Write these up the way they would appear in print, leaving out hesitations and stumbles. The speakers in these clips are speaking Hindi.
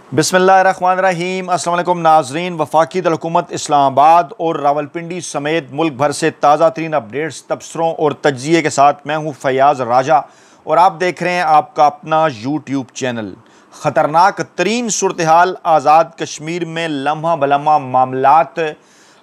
बिस्मिल्लाहिर्रहमानिर्रहीम। अस्सलाम वालेकुम नाज़रीन। वफाकी हुकूमत इस्लामाबाद और रावलपिंडी समेत मुल्क भर से ताज़ा तरीन अपडेट्स, तबसरों और तज्जिए के साथ मैं हूँ फयाज़ राजा और आप देख रहे हैं आपका अपना यूट्यूब चैनल। ख़तरनाक तरीन सूरत हाल आज़ाद कश्मीर में लम्हा बलम्हा मामलात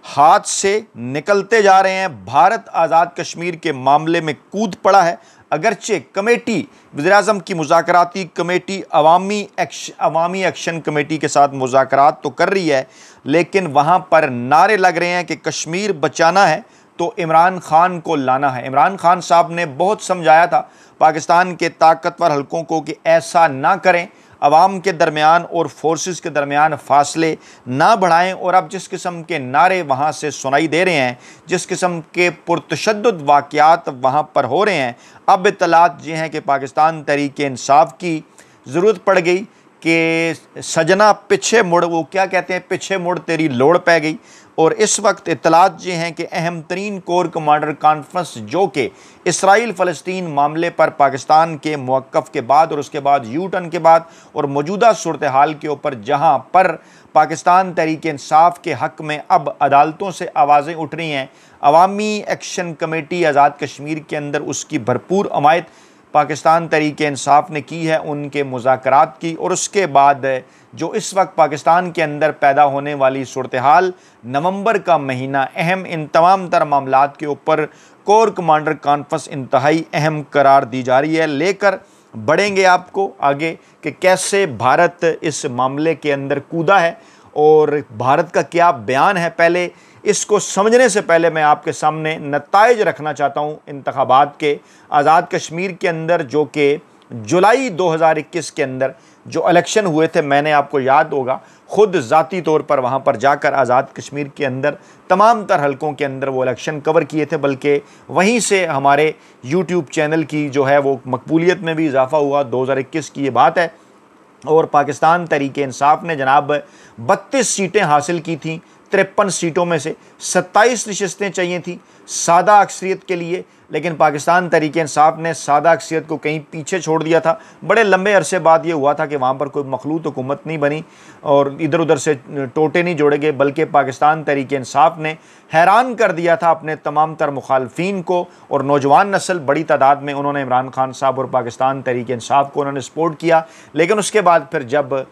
हाथ से निकलते जा रहे हैं। भारत आज़ाद कश्मीर के मामले में कूद पड़ा है। अगरचे कमेटी, वज़ीर-ए-आज़म की मुज़ाकराती कमेटी अवामी एक्शन कमेटी के साथ मुज़ाकरात तो कर रही है, लेकिन वहाँ पर नारे लग रहे हैं कि कश्मीर बचाना है तो इमरान खान को लाना है। इमरान खान साहब ने बहुत समझाया था पाकिस्तान के ताकतवर हलकों को कि ऐसा ना करें, अवाम के दरमियान और फोर्सेस के दरमियान फासले ना बढ़ाएं। और अब जिस किस्म के नारे वहाँ से सुनाई दे रहे हैं, जिस किस्म के पुरतशद्दुद वाक़यात वहाँ पर हो रहे हैं, अब इत्तलात ये हैं कि पाकिस्तान तहरीक-ए-इंसाफ की ज़रूरत पड़ गई कि सजना पीछे मुड़, वो क्या कहते हैं, पीछे मुड़ तेरी लोड़ पै गई। और इस वक्त इत्तलात ये हैं कि अहम तरीन कोर कमांडर कॉन्फ्रेंस जो कि इसराइल फ़लस्तीन मामले पर पाकिस्तान के मौक़िफ़ के बाद और उसके बाद यू टर्न के बाद और मौजूदा सूरत हाल के ऊपर जहाँ पर पाकिस्तान तहरीक-ए-इंसाफ के हक़ में अब अदालतों से आवाज़ें उठ रही हैं, अवामी एक्शन कमेटी आज़ाद कश्मीर के अंदर उसकी भरपूर हमायत पाकिस्तान तहरीक-ए-इंसाफ ने की है उनके मुज़ाकरात की। और उसके बाद जो इस वक्त पाकिस्तान के अंदर पैदा होने वाली सूरत हाल, नवंबर का महीना अहम इन तमाम तर मामलात के ऊपर कोर कमांडर कॉन्फ्रेंस इंतहाई अहम करार दी जा रही है। लेकर बढ़ेंगे आपको आगे कि कैसे भारत इस मामले के अंदर कूदा है और भारत का क्या बयान है। पहले इसको समझने से पहले मैं आपके सामने नताइज रखना चाहता हूँ इंतखाबात के आज़ाद कश्मीर के अंदर, जो कि जुलाई 2021 के अंदर जो इलेक्शन हुए थे। मैंने, आपको याद होगा, ख़ुद ज़ाती तौर पर वहाँ पर जाकर आज़ाद कश्मीर के अंदर तमाम तर हलकों के अंदर वो इलेक्शन कवर किए थे, बल्कि वहीं से हमारे यूट्यूब चैनल की जो है वो मकबूलियत में भी इजाफ़ा हुआ। 2021 की ये बात है और पाकिस्तान तहरीक-ए-इंसाफ ने जनाब 32 सीटें हासिल की थीं। 53 सीटों में से 27 नशस्तें चाहिए थी सादा अक्सरियत के लिए, लेकिन पाकिस्तान तहरीक-ए-इंसाफ ने सादा अक्सरियत को कहीं पीछे छोड़ दिया था। बड़े लंबे अरसे बाद ये हुआ था कि वहाँ पर कोई मखलूत हुकूमत नहीं बनी और इधर उधर से टोटे नहीं जोड़े गए, बल्कि पाकिस्तान तहरीक-ए-इंसाफ ने हैरान कर दिया था अपने तमाम तर मुखालफीन को। और नौजवान नस्ल बड़ी तादाद में उन्होंने इमरान खान साहब और पाकिस्तान तहरीक-ए-इंसाफ को उन्होंने सपोर्ट किया। लेकिन उसके बाद फिर जब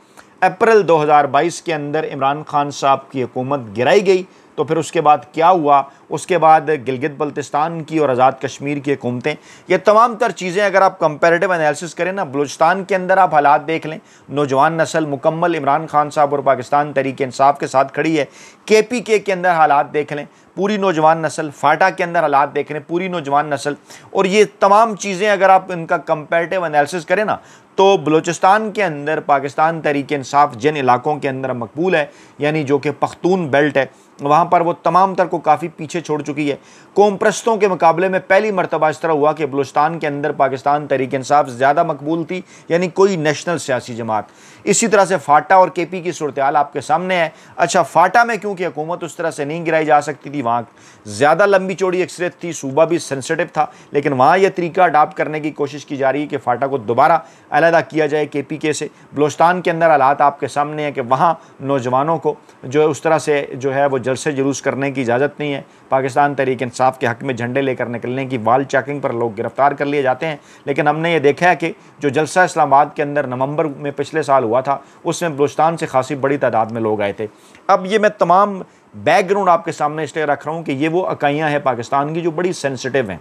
अप्रैल 2022 के अंदर इमरान खान साहब की हुकूमत गिराई गई तो फिर उसके बाद क्या हुआ, उसके बाद गिलगित बल्तिस्तान की और आज़ाद कश्मीर की हुकूमतें, ये तमाम तर चीज़ें अगर आप कंपैरेटिव एनालिसिस करें ना, बलूचिस्तान के अंदर आप हालात देख लें, नौजवान नस्ल मुकम्मल इमरान खान साहब और पाकिस्तान तहरीक-ए-इंसाफ के साथ खड़ी है। KPK के अंदर हालात देख लें, पूरी नौजवान नस्ल, फाटा के अंदर हालात देख लें, पूरी नौजवान नस्ल। और ये तमाम चीज़ें अगर आप इनका कंपैरेटिव एनालिसिस करें ना, तो बलूचिस्तान के अंदर पाकिस्तान तहरीक-ए-इंसाफ जिन इलाकों के अंदर मकबूल है, यानी जो कि पख्तून बेल्ट है, वहाँ पर वो तमाम तर को काफ़ी पीछे छोड़ चुकी है। कौम परस्तों के मुकाबले में पहली मरतबा इस तरह हुआ कि बलूचिस्तान के अंदर पाकिस्तान तहरीक-ए-इंसाफ ज़्यादा मकबूल थी, यानी कोई नेशनल सियासी जमात। इसी तरह से फाटा और KP की सूरत हाल आपके सामने है। अच्छा, फाटा में क्योंकि हुकूमत उस तरह से नहीं गिराई जा सकती थी, वहाँ ज़्यादा लंबी चौड़ी अक्सरियत थी, सूबा भी सेंसिटिव था, लेकिन वहाँ यह तरीका अडाप्ट करने की कोशिश की जा रही है कि फाटा को दोबारा अलहदा किया जाए KPK से। बलूचिस्तान के अंदर हालात आपके सामने है कि वहाँ नौजवानों को जो है उस तरह से जो है वो जलसे जुलूस करने की इजाज़त नहीं है। पाकिस्तान तहरीक-ए-इंसाफ के हक़ में झंडे लेकर निकलने की वाल चेकिंग पर लोग गिरफ़्तार कर लिए जाते हैं। लेकिन हमने ये देखा है कि जो जलसा इस्लामाबाद के अंदर नवंबर में पिछले साल हुआ था, उसमें बलूचिस्तान से खासी बड़ी तादाद में लोग आए थे। अब ये मैं तमाम बैकग्राउंड आपके सामने इसलिए रख रहा हूँ कि ये वो इकाइयाँ हैं पाकिस्तान की जो बड़ी सेंसिटिव हैं।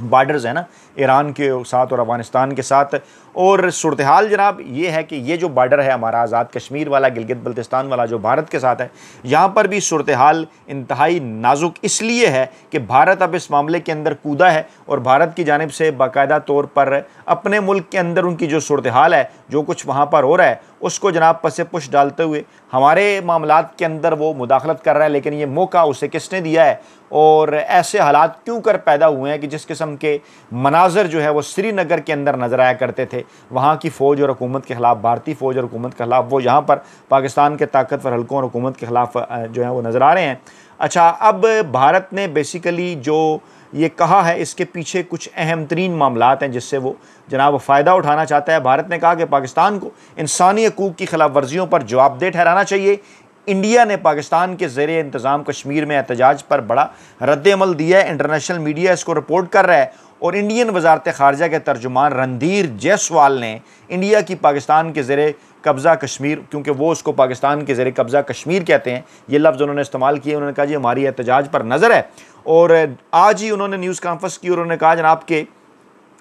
बॉर्डर्स है ना ईरान के साथ और अफ़गानिस्तान के साथ। और सूरत हाल जनाब ये है कि ये जो बॉर्डर है हमारा आज़ाद कश्मीर वाला, गिलगित बल्तिस्तान वाला, जो भारत के साथ है, यहाँ पर भी सूरत हाल इंतहाई नाजुक इसलिए है कि भारत अब इस मामले के अंदर कूदा है और भारत की जानिब से बाकायदा तौर पर अपने मुल्क के अंदर उनकी जो सूरत हाल है, जो कुछ वहाँ पर हो रहा है, उसको जनाब पसे पुश डालते हुए हमारे मामलात के अंदर वो मुदाखलत कर रहा है। लेकिन ये मौका उसे किसने दिया है और ऐसे हालात क्यों कर पैदा हुए हैं कि जिस किस्म के मनाजर जो है वो श्रीनगर के अंदर नज़र आया करते थे, वहाँ की फ़ौज और हुकूमत के ख़िलाफ़, भारतीय फ़ौज और हुकूमत के ख़िलाफ़, वो यहाँ पर पाकिस्तान के ताकतवर हलकों और हुकूमत के ख़िलाफ़ जो है वो नज़र आ रहे हैं। अच्छा, अब भारत ने बेसिकली जो ये कहा है, इसके पीछे कुछ अहम तरीन मामलात हैं जिससे वो जनाब फ़ायदा उठाना चाहता है। भारत ने कहा कि पाकिस्तान को इंसानी हकूक़ की खिलाफ वर्जियों पर जवाबदेह ठहराना चाहिए। इंडिया ने पाकिस्तान के ज़ेरे इंतज़ाम कश्मीर में एहतजाज पर बड़ा रद्द-ए-अमल दिया है। इंटरनेशनल मीडिया इसको रिपोर्ट कर रहा है और इंडियन वज़ारत ख़ारजा के तर्जुमान रणधीर जायसवाल ने इंडिया की पाकिस्तान के ज़ेरे कब्ज़ा कश्मीर, क्योंकि वो उसको पाकिस्तान के ज़ेरे कब्ज़ा कश्मीर कहते हैं, ये लफ्ज़ उन्होंने इस्तेमाल किए। उन्होंने कहा जी हमारी एहतजाज पर नज़र है। और आज ही उन्होंने न्यूज़ कॉन्फ्रेंस की और उन्होंने कहा जनाब के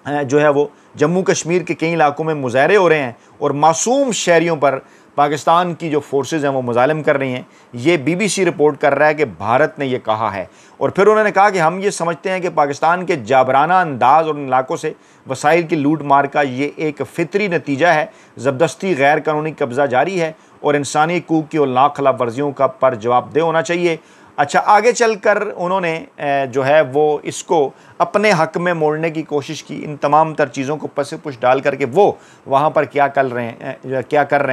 जो है वो जम्मू कश्मीर के कई इलाकों में मुजाहरे हो रहे हैं और मासूम शहरियों पर पाकिस्तान की जो फोर्सेस हैं वो मुजालिम कर रही हैं। ये BBC रिपोर्ट कर रहा है कि भारत ने ये कहा है। और फिर उन्होंने कहा कि हम ये समझते हैं कि पाकिस्तान के जाबराना अंदाज और इलाकों से वसाइल की लूट मार का ये एक फितरी नतीजा है। ज़बरदस्ती गैर कानूनी कब्ज़ा जारी है और इंसानी हकूक़ की और खिलाफ वर्जियों का पर जवाबदेह होना चाहिए। अच्छा, आगे चलकर उन्होंने जो है वो इसको अपने हक़ में मोड़ने की कोशिश की। इन तमाम तर चीज़ों को पसे पुश डाल करके वो वहाँ पर क्या कर रहे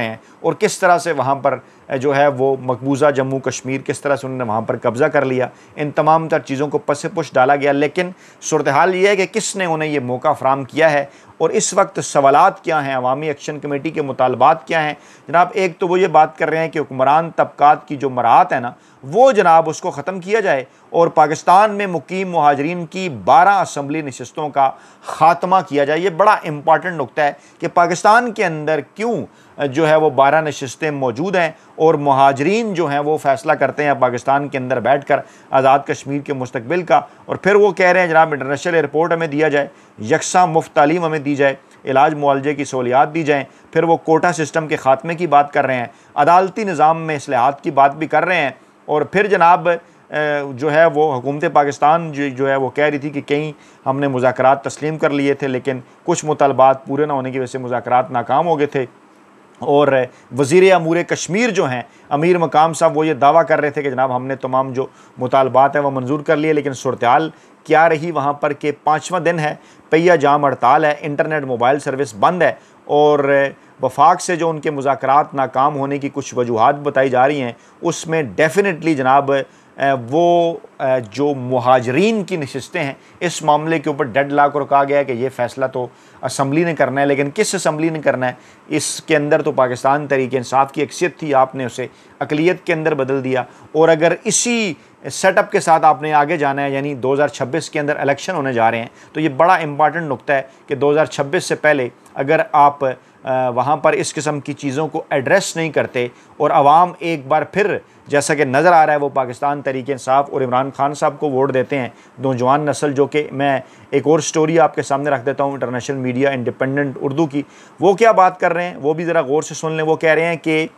हैं और किस तरह से वहाँ पर जो है वो मकबूजा जम्मू कश्मीर किस तरह से उन्होंने वहाँ पर कब्ज़ा कर लिया। इन तमाम तर चीज़ों को पसे पुश डाला गया, लेकिन सूरत हाल ये है कि किसने उन्हें ये मौका फ़राहम किया है और इस वक्त सवालात क्या हैं, अवामी एक्शन कमेटी के मुतालबात क्या हैं। जनाब एक तो वो ये बात कर रहे हैं कि हुक्मरान तबकात की जो मराहत है ना, वो जनाब उसको ख़त्म किया जाए और पाकिस्तान में मुकीम मुहाजिरीन की 12 असम्बली नशस्तों का ख़ात्मा किया जाए। ये बड़ा इम्पॉर्टेंट नुक्ता है कि पाकिस्तान के अंदर क्यों जो है वो 12 नशस्तें मौजूद हैं और मुहाजिरीन जो हैं वो फ़ैसला करते हैं पाकिस्तान के अंदर बैठ कर आज़ाद कश्मीर के मुस्तकबिल का। और फिर वो कह रहे हैं जनाब इंटरनेशनल एयरपोर्ट हमें दिया जाए, यकसा मुफ्त तालीम हमें दी जाए, इलाज मुआलजे की सहूलियात दी जाएँ। फिर वो कोटा सिस्टम के ख़ात्मे की बात कर रहे हैं, अदालती निज़ाम में इस्लाहात की बात भी कर रहे हैं। और फिर जनाब जो है वो हुकूमत पाकिस्तान जो है वो कह रही थी कि कहीं हमने मुज़ाकरात तस्लीम कर लिए थे, लेकिन कुछ मुतालबात पूरे ना होने की वजह से मुज़ाकरात नाकाम हो गए थे। और वज़ीर अमूर कश्मीर जो हैं अमीर मकाम साहब वो ये दावा कर रहे थे कि जनाब हमने तमाम जो मुतालबात हैं वो मंजूर कर लिए, लेकिन सूरत हाल क्या रही वहाँ पर कि 5वां दिन है, पहिया जाम हड़ताल है, इंटरनेट मोबाइल सर्विस बंद है और वफाक से जो उनके मुज़ाकरात नाकाम होने की कुछ वजूहात बताई जा रही हैं उसमें डेफिनेटली जनाब वो जो मुहाजिरीन की नशस्तें हैं इस मामले के ऊपर डेडलॉक और कहा गया है कि ये फ़ैसला तो असम्बली ने करना है, लेकिन किस असम्बली ने करना है। इसके अंदर तो पाकिस्तान तहरीक इंसाफ की अक्सियत थी, आपने उसे अकलियत के अंदर बदल दिया और अगर इसी सेटअप के साथ आपने आगे जाना है, यानी 2026 के अंदर इलेक्शन होने जा रहे हैं, तो ये बड़ा इंपॉर्टेंट नुक्ता है कि 2026 से पहले अगर आप वहाँ पर इस किस्म की चीज़ों को एड्रेस नहीं करते और आवाम एक बार फिर जैसा कि नज़र आ रहा है वो पाकिस्तान तहरीक इंसाफ और इमरान खान साहब को वोट देते हैं, नौजवान नस्ल, जो कि मैं एक और स्टोरी आपके सामने रख देता हूँ इंटरनेशनल मीडिया इंडिपेंडेंट उर्दू की, वो क्या बात कर रहे हैं वो भी ज़रा गौर से सुन लें। वो कह रहे हैं कि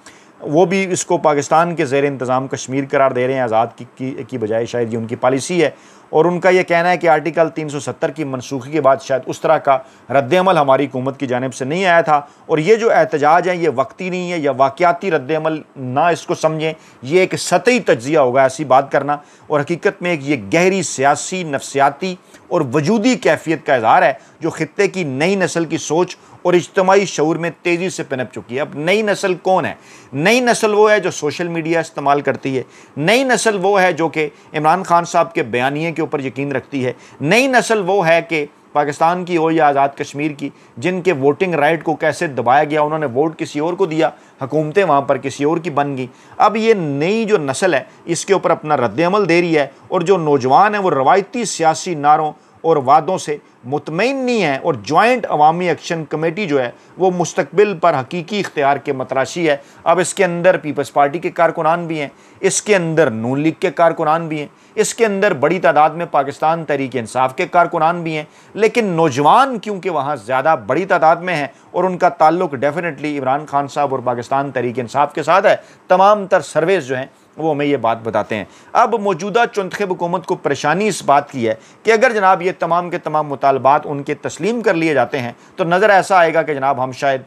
वो भी इसको पाकिस्तान के ज़ेर इंतज़ाम कश्मीर करार दे रहे हैं, आज़ाद की बजाय शायद ये उनकी पॉलिसी है। और उनका ये कहना है कि आर्टिकल 370 की मनसूखी के बाद शायद उस तरह का रद्द-ए-अमल हमारी हुकूमत की जानिब से नहीं आया था और ये जो एहतजाज है ये वक्ती नहीं है या वाक़याती रद्द-ए-अमल ना इसको समझें, ये एक सतही तज्ज़िया होगा ऐसी बात करना और हकीकत में एक ये गहरी सियासी, नफ्सियाती और वजूदी कैफियत का इज़हार है जो ख़ित्ते की नई नस्ल की सोच और इज्तिमाई शऊर में तेज़ी से पनप चुकी है। अब नई नस्ल कौन है? नई नस्ल वो है जो सोशल मीडिया इस्तेमाल करती है, नई नस्ल वो है जो कि इमरान खान साहब के बयानिए के ऊपर यकीन रखती है, नई नस्ल वो है कि पाकिस्तान की हो या आज़ाद कश्मीर की, जिनके वोटिंग राइट को कैसे दबाया गया, उन्होंने वोट किसी और को दिया, हुकूमतें वहाँ पर किसी और की बन गई। अब ये नई जो नस्ल है इसके ऊपर अपना रद्द-ए-अमल दे रही है और जो नौजवान है वो रवायती सियासी नारों और वादों से मुतमईन नहीं है और जॉइंट अवामी एक्शन कमेटी जो है वो मुस्तकबिल पर हकीकी इख्तियार के मतराशी है। अब इसके अंदर पीपल्स पार्टी के कारकुनान भी हैं, इसके अंदर नून लीग के कारकुनान भी हैं, इसके अंदर बड़ी तादाद में पाकिस्तान तहरीक इंसाफ के कारकुनान भी हैं, लेकिन नौजवान क्योंकि वहाँ ज़्यादा बड़ी तादाद में हैं और उनका ताल्लुक डेफिनेटली इमरान खान साहब और पाकिस्तान तहरीक इंसाफ के साथ है। तमाम तर सर्वेस जो हैं वो हमें ये बात बताते हैं। अब मौजूदा चुनखिब हुकूमत को परेशानी इस बात की है कि अगर जनाब ये तमाम के तमाम मुतालबात उनके तस्लीम कर लिए जाते हैं तो नज़र ऐसा आएगा कि जनाब हम शायद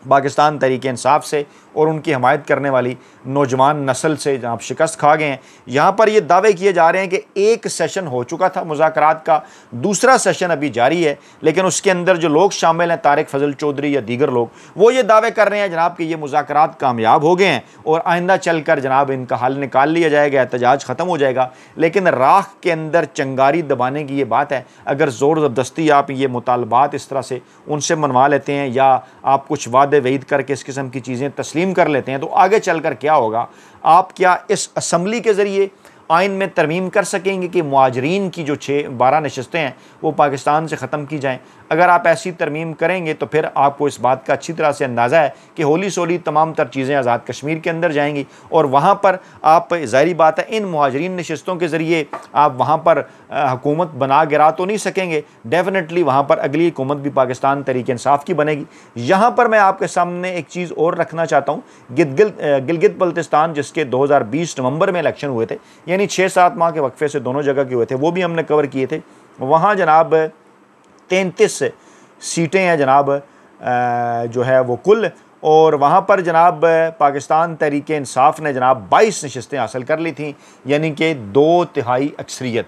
पाकिस्तान तहरीक इंसाफ से और उनकी हमायत करने वाली नौजवान नस्ल से जनाब शिकस्त खा गए हैं। यहाँ पर ये दावे किए जा रहे हैं कि एक सेशन हो चुका था मुज़ाकरात का, दूसरा सेशन अभी जारी है, लेकिन उसके अंदर जो लोग शामिल हैं तारिक फजल चौधरी या दीगर लोग, वो ये दावे कर रहे हैं जनाब कि ये मुज़ाकरात कामयाब हो गए हैं और आइंदा चल कर जनाब इनका हल निकाल लिया जाएगा, एहतजाज ख़त्म हो जाएगा। लेकिन राख के अंदर चंगारी दबाने की ये बात है। अगर ज़ोर ज़बरदस्ती आप ये मुतालबात इस तरह से उनसे मनवा लेते हैं या आप कुछ वादे वईद करके इस किस्म की चीज़ें तस्लीम कर लेते हैं, तो आगे चल कर क्या होगा? आप क्या इस असम्बली के ज़रिए आइन में तरमीम कर सकेंगे कि मुहाजिरीन की जो 12 नशस्तें हैं वो पाकिस्तान से ख़त्म की जाएँ? अगर आप ऐसी तरमीम करेंगे तो फिर आपको इस बात का अच्छी तरह से अंदाज़ा है कि होली सोली तमाम तर चीज़ें आज़ाद कश्मीर के अंदर जाएंगी और वहाँ पर आप ज़ाहिरी बात है इन मुहाजिरीन नशस्तों के ज़रिए आप वहाँ पर हुकूमत बना गिरा तो नहीं सकेंगे। डेफिनेटली वहाँ पर अगली हुकूमत भी पाकिस्तान तहरीक इंसाफ की बनेगी। यहाँ पर मैं आपके सामने एक चीज़ और रखना चाहता हूँ। गिलगित बल्तिस्तान जिसके 2020 नवंबर में इलेक्शन हुए थे, यानी 6-7 माह के वक्फे से दोनों जगह के हुए थे, वो भी हमने कवर किए थे। वहाँ जनाब 33 सीटें हैं जनाब जो है वो कुल, और वहाँ पर जनाब पाकिस्तान तहरीक इंसाफ ने जनाब 22 नशस्तें हासिल कर ली थी, यानी कि 2/3 अक्सरियत।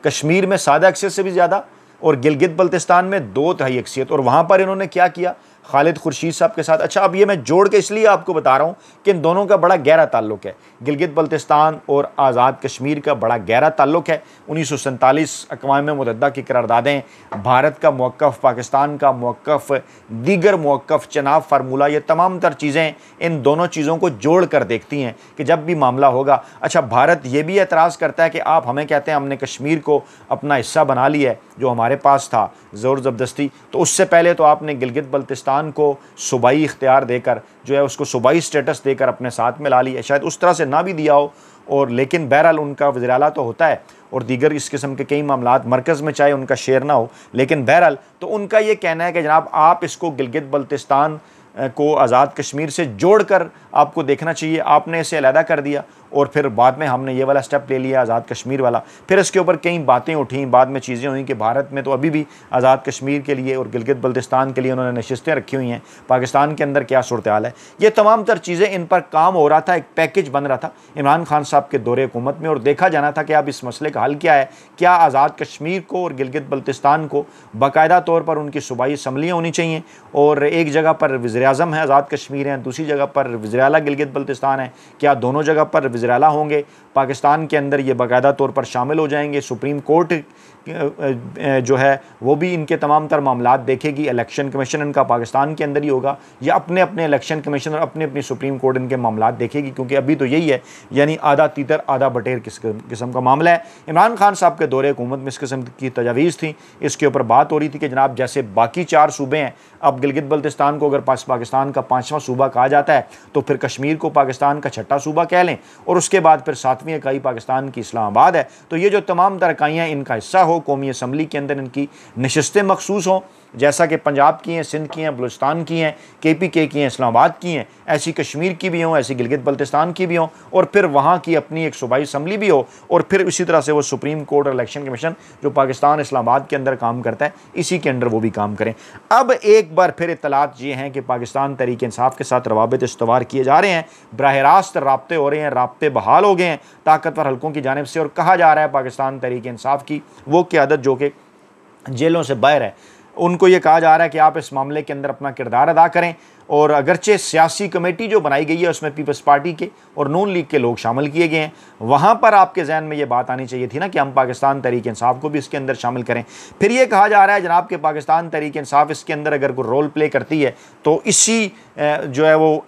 कश्मीर में सादा अक्सरियत से भी ज़्यादा और गिलगित बल्तिस्तान में 2/3 अक्सरियत। और वहाँ पर इन्होंने क्या किया खालिद खुर्शीद साहब के साथ। अच्छा, अब ये मैं जोड़ के इसलिए आपको बता रहा हूँ कि इन दोनों का बड़ा गहरा ताल्लुक है। गिलगित बल्तिस्तान और आज़ाद कश्मीर का बड़ा गहरा ताल्लुक है। 1947 अक़वाम मुत्तहिदा की करारदादें, भारत का मौक़िफ़, पाकिस्तान का मौक़िफ़, दीगर मौक़िफ़, चनाब फार्मूला, ये तमाम तर चीज़ें इन दोनों चीज़ों को जोड़ कर देखती हैं कि जब भी मामला होगा। अच्छा, भारत ये भी एतराज़ करता है कि आप हमें कहते हैं हमने कश्मीर को अपना हिस्सा बना लिया है जो हमारे पास था ज़ोर ज़बरदस्ती, तो उससे पहले तो आपने गिलगित बल्तिस्तान को सूबाई इख्तियार देकर जो है उसको सूबाई स्टेटस देकर अपने साथ में ला लिया। शायद उस तरह से ना भी दिया हो, और लेकिन बहरहाल उनका वज़ीर आला तो होता है और दीगर इस किस्म के कई मामलात मरकज़ में चाहे उनका शेयर ना हो, लेकिन बहरहाल तो उनका ये कहना है कि जनाब आप इसको गिलगित बल्तिस्तान को आज़ाद कश्मीर से जोड़कर आपको देखना चाहिए। आपने इसे अलहदा कर दिया और फिर बाद में हमने ये वाला स्टेप ले लिया आज़ाद कश्मीर वाला। फिर इसके ऊपर कई बातें उठी, बाद में चीज़ें हुई कि भारत में तो अभी भी आज़ाद कश्मीर के लिए और गिलगित बल्तिस्तान के लिए उन्होंने नशस्तें रखी हुई हैं। पाकिस्तान के अंदर क्या सूरत हाल है, ये तमाम तर चीज़ें, इन पर काम हो रहा था, एक पैकेज बन रहा था इमरान खान साहब के दौरे हुकूमत में, और देखा जाना था कि अब इस मसले का हल क्या है। क्या आज़ाद कश्मीर को और गिलगित बल्तिस्तान को बाकायदा तौर पर उनकी सूबाई असम्बलियाँ होनी चाहिए, और एक जगह पर वज़ीर आज़म है आज़ाद कश्मीर हैं, दूसरी जगह पर वज़ीर आला गिलगित बल्तिस्तान है। क्या दोनों जगह पर वज़ीर आला होंगे पाकिस्तान के अंदर, ये बाकायदा तौर पर शामिल हो जाएंगे। सुप्रीम कोर्ट जो है वो भी इनके तमाम तर मामलात देखेगी। इलेक्शन कमीशन इनका पाकिस्तान के अंदर ही होगा या अपने अपने इलेक्शन कमीशन और अपनी अपनी सुप्रीम कोर्ट इनके मामलात देखेगी, क्योंकि अभी तो यही है, यानी आधा तीतर आधा बटेर किस्म का मामला है। इमरान खान साहब के दौरे हुकूमत में इस किस्म की तजावीज़ थी। इसके ऊपर बात हो रही थी कि जनाब जैसे बाकी 4 सूबे हैं, अब गिलगित बल्तिस्तान को अगर पाकिस्तान का 5वां सूबा कहा जाता है तो फिर कश्मीर को पाकिस्तान का 6ठा सूबा कह लें, और उसके बाद फिर 7वीं इकाई पाकिस्तान की इस्लामाबाद है। तो ये जो तमाम तर इकाइयाँ इनका हिस्सा हो, कौमी असम्बली के अंदर इनकी नशस्तें मखसूस हों, जैसा कि पंजाब की हैं, सिंध की हैं, बलूचिस्तान की हैं, KPK की हैं, इस्लामाबाद की हैं, ऐसी कश्मीर की भी हों, ऐसी गिलगित बल्तिस्तान की भी हों, और फिर वहाँ की अपनी एक सूबाई असम्बली भी हो, और फिर इसी तरह से वो सुप्रीम कोर्ट और इलेक्शन कमीशन जो पाकिस्तान इस्लामाबाद के अंदर काम करता है, इसी के अंदर वो भी काम करें। अब एक बार फिर इत्तलात ये हैं कि पाकिस्तान तहरीक इंसाफ के साथ रवाबित इस्तवार किए जा रहे हैं, बराह रास्त राब्ते हो रहे हैं, राब्ते बहाल हो गए हैं ताकतवर हल्कों की जानिब से, और कहा जा रहा है पाकिस्तान तहरीक इंसाफ की वो क़यादत जो कि जेलों से बाहर है, उनको ये कहा जा रहा है कि आप इस मामले के अंदर अपना किरदार अदा करें। और अगरचे सियासी कमेटी जो बनाई गई है उसमें पीपल्स पार्टी के और नून लीग के लोग शामिल किए गए हैं, वहाँ पर आपके जहन में ये बात आनी चाहिए थी ना कि हम पाकिस्तान तहरीक इंसाफ को भी इसके अंदर शामिल करें। फिर ये कहा जा रहा है जनाब कि पाकिस्तान तहरीक इंसाफ इसके अंदर अगर कोई रोल प्ले करती है तो इसी जो है वो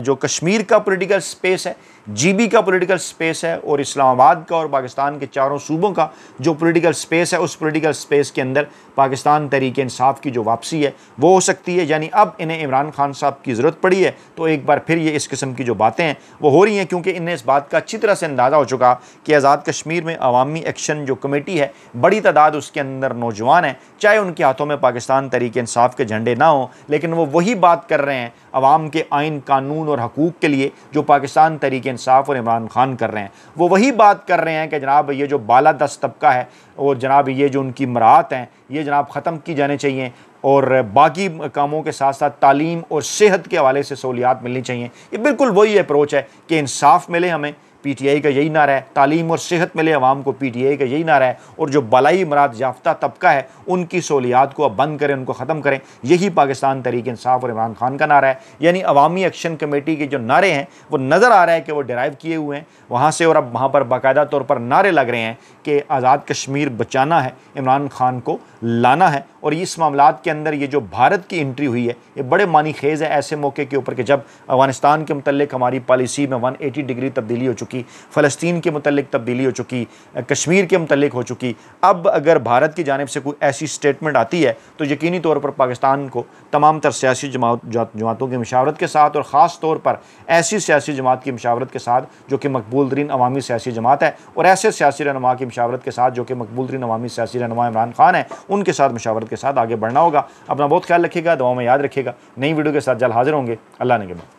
जो कश्मीर का पॉलिटिकल स्पेस है, GB का पॉलिटिकल स्पेस है, और इस्लामाबाद का और पाकिस्तान के 4 सूबों का जो पॉलिटिकल स्पेस है, उस पॉलिटिकल स्पेस के अंदर पाकिस्तान तहरीक इंसाफ की जो वापसी है वो हो सकती है। यानी अब इन्हें इमरान खान साहब की ज़रूरत पड़ी है, तो एक बार फिर ये इस किस्म की जो बातें हैं वो हो रही हैं, क्योंकि इन्हें इस बात का अच्छी तरह से अंदाज़ा हो चुका कि आज़ाद कश्मीर में अवामी एक्शन जो कमेटी है, बड़ी तादाद उसके अंदर नौजवान हैं, चाहे उनके हाथों में पाकिस्तान तहरीक इंसाफ के झंडे ना हों, लेकिन वो वही बात कर रहे हैं अवाम के आइन, कानून और हकूक़ के लिए जो पाकिस्तान तहरीक इंसाफ और इमरान खान कर रहे हैं। वो वही बात कर रहे हैं कि जनाब ये जो बालादस्त तबका है और जनाब ये जो उनकी मराहत हैं ये जनाब ख़त्म की जाने चाहिए। और बाकी कामों के साथ साथ तालीम और सेहत के हवाले से सहूलियात मिलनी चाहिए। ये बिल्कुल वही अप्रोच है कि इंसाफ मिले हमें, पीटीआई का यही नारा है। तालीम और सेहत मिले अवाम को, पीटीआई का यही नारा है। और जो बलाई मराद याफ्ता तबका है उनकी सहूलियात को अब बंद करें, उनको ख़त्म करें। यही पाकिस्तान तहरीक इंसाफ और इमरान खान का नारा है। यानी अवामी एक्शन कमेटी के जो नारे हैं वो नज़र आ रहा है कि वो डिराइव किए हुए हैं वहाँ से, और अब वहाँ पर बाकायदा तौर पर नारे लग रहे हैं कि आज़ाद कश्मीर बचाना है, इमरान खान को लाना है। और इस मामलात के अंदर ये जो भारत की एंट्री हुई है ये बड़े मानी खेज़ है ऐसे मौके के ऊपर कि जब अफगानिस्तान के मुतल्लिक हमारी पॉलिसी में 180 डिग्री तब्दीली हो चुकी, फ़लस्तीन के मुतल्लिक तब्दीली हो चुकी, कश्मीर के मुतल्लिक हो चुकी। अब अगर भारत की जानिब से कोई ऐसी स्टेटमेंट आती है तो यकीनी तौर पर पाकिस्तान को तमाम तर सियासी जमातों की मशावरत के साथ, और ख़ास तौर पर ऐसी सियासी जमात की मशावरत के साथ जो कि मकबूल तरीन अवामी सियासी जमात है, और ऐसे सियासी रहनुमा की मशावरत के साथ जो कि मकबूल तरीन अवामी सियासी रहनुमा इमरान खान है, उनके साथ मशावरत के साथ आगे बढ़ना होगा। अपना बहुत ख्याल रखिएगा, दुआओं में याद रखिएगा। नई वीडियो के साथ जल्द हाजिर होंगे। अल्लाह ने के बाद।